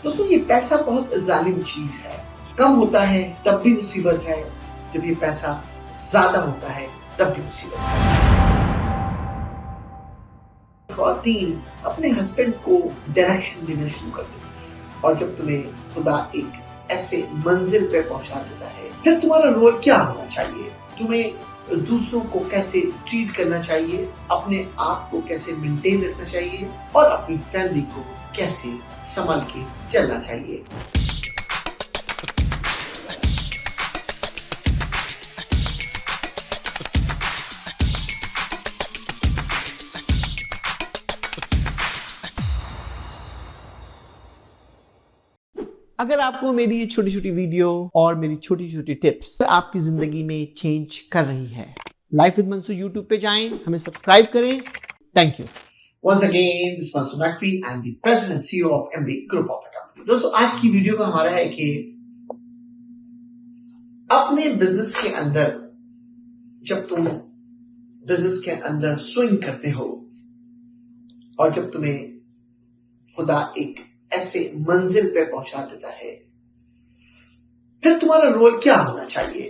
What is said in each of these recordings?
دوستوں یہ پیسہ بہت ظالم چیز ہے. کم ہوتا ہے تب بھی مصیبت ہے، جب یہ پیسہ زیادہ ہوتا ہے تب بھی مصیبت ہے. خواتین اپنے ہسبینڈ کو ڈائریکشن دینا شروع کر دیتی ہیں، اور جب تمہیں خدا ایک ایسے منزل پہ پہنچا دیتا ہے، پھر تمہارا رول کیا ہونا چاہیے؟ تمہیں دوسروں کو کیسے ٹریٹ کرنا چاہیے، اپنے آپ کو کیسے مینٹین رکھنا چاہیے، اور اپنی فیملی کو کیسے سنبھال کے چلنا چاہیے. اگر آپ کو میری یہ چھوٹی چھوٹی ویڈیو اور میری چھوٹی چھوٹی ٹپس آپ کی زندگی میں چینج کر رہی ہے، لائف ود منصور یوٹیوب پہ جائیں، ہمیں سبسکرائب کریں. Thank you. Once again, this is Mansoor Naqvi. I am the President and CEO of MB Group of the company. دوستو آج کی ویڈیو کا ہمارا ہے کہ اپنے بزنس کے اندر جب تم بزنس کے اندر سوئنگ کرتے ہو، اور جب تمہیں خدا ایک ایسے منزل پہ پہنچا دیتا ہے، پھر تمہارا رول کیا ہونا چاہیے؟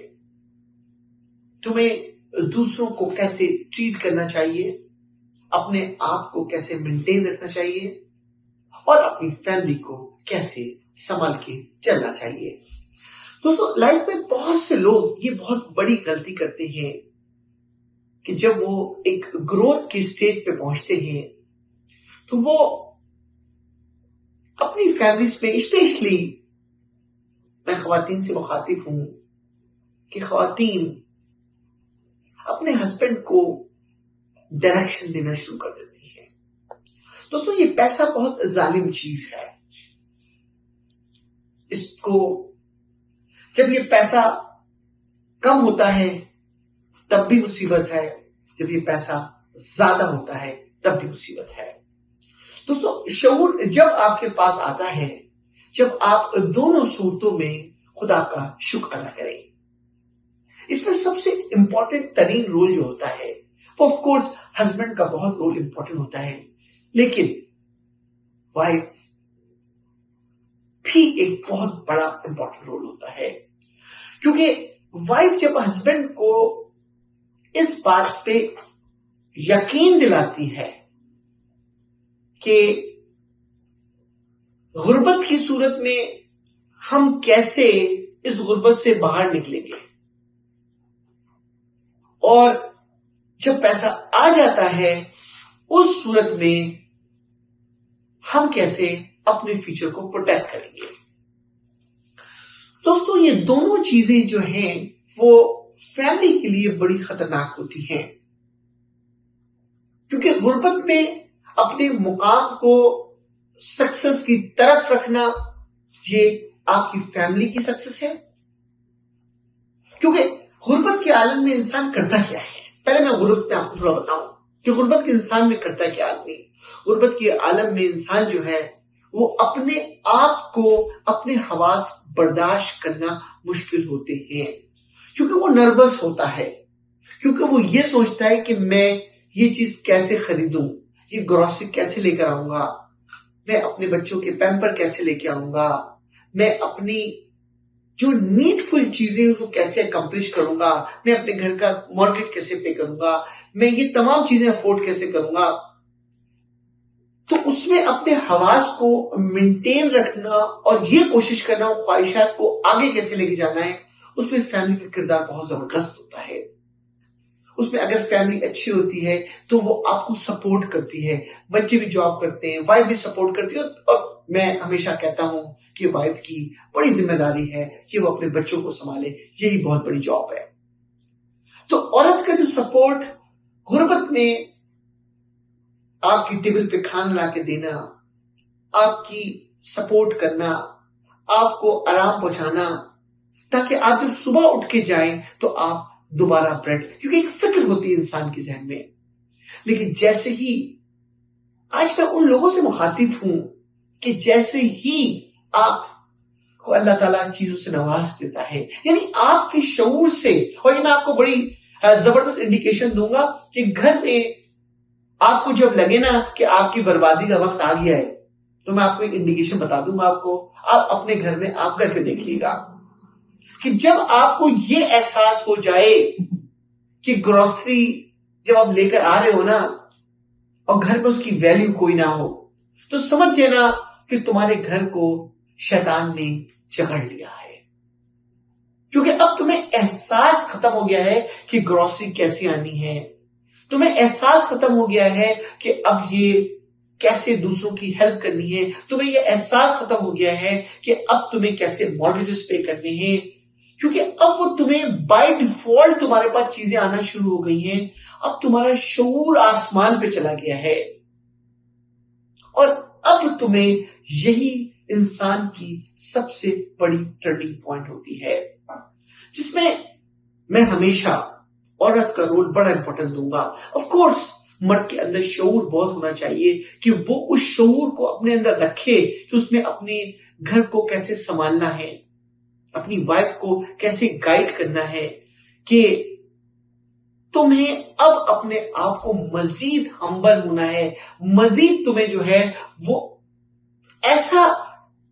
تمہیں دوسروں کو کیسے ٹریٹ کرنا چاہیے، اپنے آپ کو کیسے مینٹین رکھنا چاہیے، اور اپنی فیملی کو کیسے سنبھال کے چلنا چاہیے. دوستو لائف میں بہت سے لوگ یہ بہت بڑی غلطی کرتے ہیں کہ جب وہ ایک گروتھ کی سٹیج پہ پہنچتے ہیں تو وہ اپنی فیملیز میں، اسپیشلی میں خواتین سے مخاطب ہوں کہ خواتین اپنے ہسبینڈ کو ڈائریکشن دینا شروع کر دیتی ہیں. دوستوں یہ پیسہ بہت ظالم چیز ہے. اس کو جب یہ پیسہ کم ہوتا ہے تب بھی مصیبت ہے، جب یہ پیسہ زیادہ ہوتا ہے تب بھی مصیبت ہے. دوستو شعور جب آپ کے پاس آتا ہے، جب آپ دونوں صورتوں میں خدا کا شکر ادا کریں. اس میں سب سے امپورٹنٹ ترین رول جو ہوتا ہے وہ آف کورس ہسبینڈ کا بہت رول امپورٹنٹ ہوتا ہے، لیکن وائف بھی ایک بہت بڑا امپورٹنٹ رول ہوتا ہے. کیونکہ وائف جب ہسبینڈ کو اس بات پہ یقین دلاتی ہے کہ غربت کی صورت میں ہم کیسے اس غربت سے باہر نکلیں گے، اور جب پیسہ آ جاتا ہے اس صورت میں ہم کیسے اپنے فیوچر کو پروٹیکٹ کریں گے. دوستو یہ دونوں چیزیں جو ہیں وہ فیملی کے لیے بڑی خطرناک ہوتی ہیں، کیونکہ غربت میں اپنے مقام کو سکسس کی طرف رکھنا یہ آپ کی فیملی کی سکسس ہے. کیونکہ غربت کے عالم میں انسان کرتا کیا ہے؟ پہلے میں غربت میں آپ کو تھوڑا بتاؤں کہ غربت کے انسان میں کرتا کیا آدمی. غربت کے عالم میں انسان جو ہے وہ اپنے آپ کو، اپنے حواس برداشت کرنا مشکل ہوتے ہیں، کیونکہ وہ نروس ہوتا ہے، کیونکہ وہ یہ سوچتا ہے کہ میں یہ چیز کیسے خریدوں، یہ گروسری کیسے لے کر آؤں گا، میں اپنے بچوں کے پیمپر کیسے لے کے آؤں گا، میں اپنی جو نیڈفل چیزیں اس کو کیسے اکمپلش کروں گا، میں اپنے گھر کا مارگیج کیسے پے کروں گا، میں یہ تمام چیزیں افورڈ کیسے کروں گا. تو اس میں اپنے حواس کو مینٹین رکھنا اور یہ کوشش کرنا، خواہشات کو آگے کیسے لے کے جانا ہے، اس میں فیملی کا کردار بہت زبردست ہوتا ہے. اس میں اگر فیملی اچھی ہوتی ہے تو وہ آپ کو سپورٹ کرتی ہے، بچے بھی جاب کرتے ہیں، وائف بھی سپورٹ کرتی ہے، اور میں ہمیشہ کہتا ہوں کہ وائف کی بڑی ذمہ داری ہے کہ وہ اپنے بچوں کو سنبھالے، یہی بہت بڑی جاب ہے. تو عورت کا جو سپورٹ غربت میں آپ کی ٹیبل پہ کھانا لا کے دینا، آپ کی سپورٹ کرنا، آپ کو آرام پہنچانا، تاکہ آپ جب صبح اٹھ کے جائیں تو آپ دوبارہ بریڈ، کیونکہ ایک فکر ہوتی ہے انسان کے ذہن میں. لیکن جیسے ہی آج میں ان لوگوں سے مخاطب ہوں کہ جیسے ہی آپ کو اللہ تعالیٰ چیزوں سے نواز دیتا ہے، یعنی آپ کے شعور سے، اور یہ میں آپ کو بڑی زبردست انڈیکیشن دوں گا کہ گھر میں آپ کو جب لگے نا کہ آپ کی بربادی کا وقت آ گیا ہے، تو میں آپ کو ایک انڈیکیشن بتا دوں گا آپ کو، آپ اپنے گھر میں آپ کر کے دیکھ لیے گا کہ جب آپ کو یہ احساس ہو جائے کہ گروسری جب آپ لے کر آ رہے ہو نا اور گھر میں اس کی ویلیو کوئی نہ ہو، تو سمجھ جانا کہ تمہارے گھر کو شیطان نے جکڑ لیا ہے، کیونکہ اب تمہیں احساس ختم ہو گیا ہے کہ گروسری کیسی آنی ہے، تمہیں احساس ختم ہو گیا ہے کہ اب یہ کیسے دوسروں کی ہیلپ کرنی ہے، تمہیں یہ احساس ختم ہو گیا ہے کہ اب تمہیں کیسے مارگیجز پے کرنے ہیں، کیونکہ اب وہ تمہیں بائی ڈیفالٹ تمہارے پاس چیزیں آنا شروع ہو گئی ہیں، اب تمہارا شعور آسمان پہ چلا گیا ہے، اور اب تمہیں یہی انسان کی سب سے بڑی ٹرننگ پوائنٹ ہوتی ہے، جس میں ہمیشہ عورت کا رول بڑا امپورٹنٹ دوں گا۔ آف کورس مرد کے اندر شعور بہت ہونا چاہیے کہ وہ اس شعور کو اپنے اندر رکھے کہ اس میں اپنے گھر کو کیسے سنبھالنا ہے، اپنی وائف کو کیسے گائیڈ کرنا ہے، کہ تمہیں اب اپنے آپ کو مزید ہمبل ہونا ہے، مزید تمہیں جو ہے وہ ایسا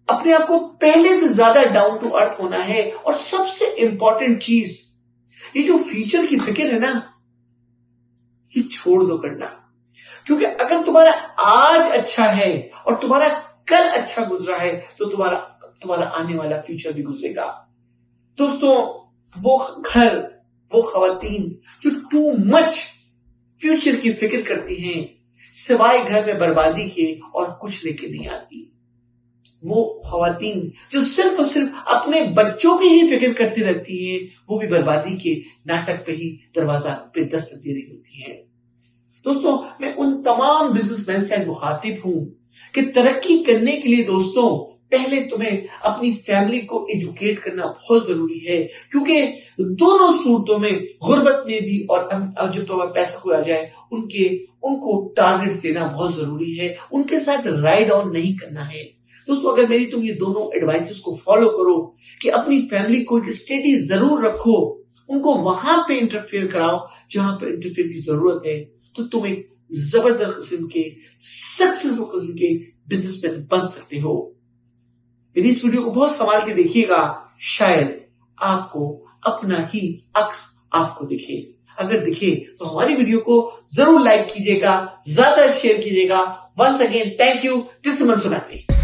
اپنے آپ کو پہلے سے زیادہ ڈاؤن ٹو ارتھ ہونا ہے، اور سب سے امپورٹنٹ چیز یہ جو فیوچر کی فکر ہے نا، یہ چھوڑ دو کرنا، کیونکہ اگر تمہارا آج اچھا ہے اور تمہارا کل اچھا گزرا ہے تو تمہارا آنے والا فیوچر بھی گزرے گا۔ دوستوں، وہ گھر، وہ خواتین جو ٹو مچ فیوچر کی فکر کرتی ہیں، سوائے گھر میں بربادی کے اور کچھ لے کے نہیں آتی، وہ خواتین جو صرف اور صرف اپنے بچوں کی ہی فکر کرتی رہتی ہیں، وہ بھی بربادی کے ناٹک پہ ہی دروازہ پہ دستک دے رہی ہوتی ہیں۔ دوستوں، میں ان تمام بزنس مین سے مخاطب ہوں کہ ترقی کرنے کے لیے دوستوں پہلے تمہیں اپنی فیملی کو ایجوکیٹ کرنا بہت ضروری ہے، کیونکہ دونوں صورتوں میں، غربت میں بھی اور جب تمہارا پیسہ کوئی آ جائے، ان کو ٹارگٹ دینا بہت ضروری ہے، ان کے ساتھ رائڈ آن نہیں کرنا ہے۔ دوستو، اگر میری تم یہ دونوں ایڈوائسز کو فالو کرو کہ اپنی فیملی کو ایک اسٹیڈی ضرور رکھو، ان کو وہاں پہ انٹرفیئر کراؤ جہاں پہ انٹرفیئر کی ضرورت ہے، تو تم ایک زبردست قسم کے سکسیسفل قسم کے بزنس مین بن سکتے ہو۔ میری اس ویڈیو کو بہت سنبھال کے دیکھیے گا، شاید آپ کو اپنا ہی عکس آپ کو دکھے، اگر دکھے تو ہماری ویڈیو کو ضرور لائک کیجیے گا، زیادہ شیئر کیجیے گا۔ Once again thank you, this is Mansoor Naqvi.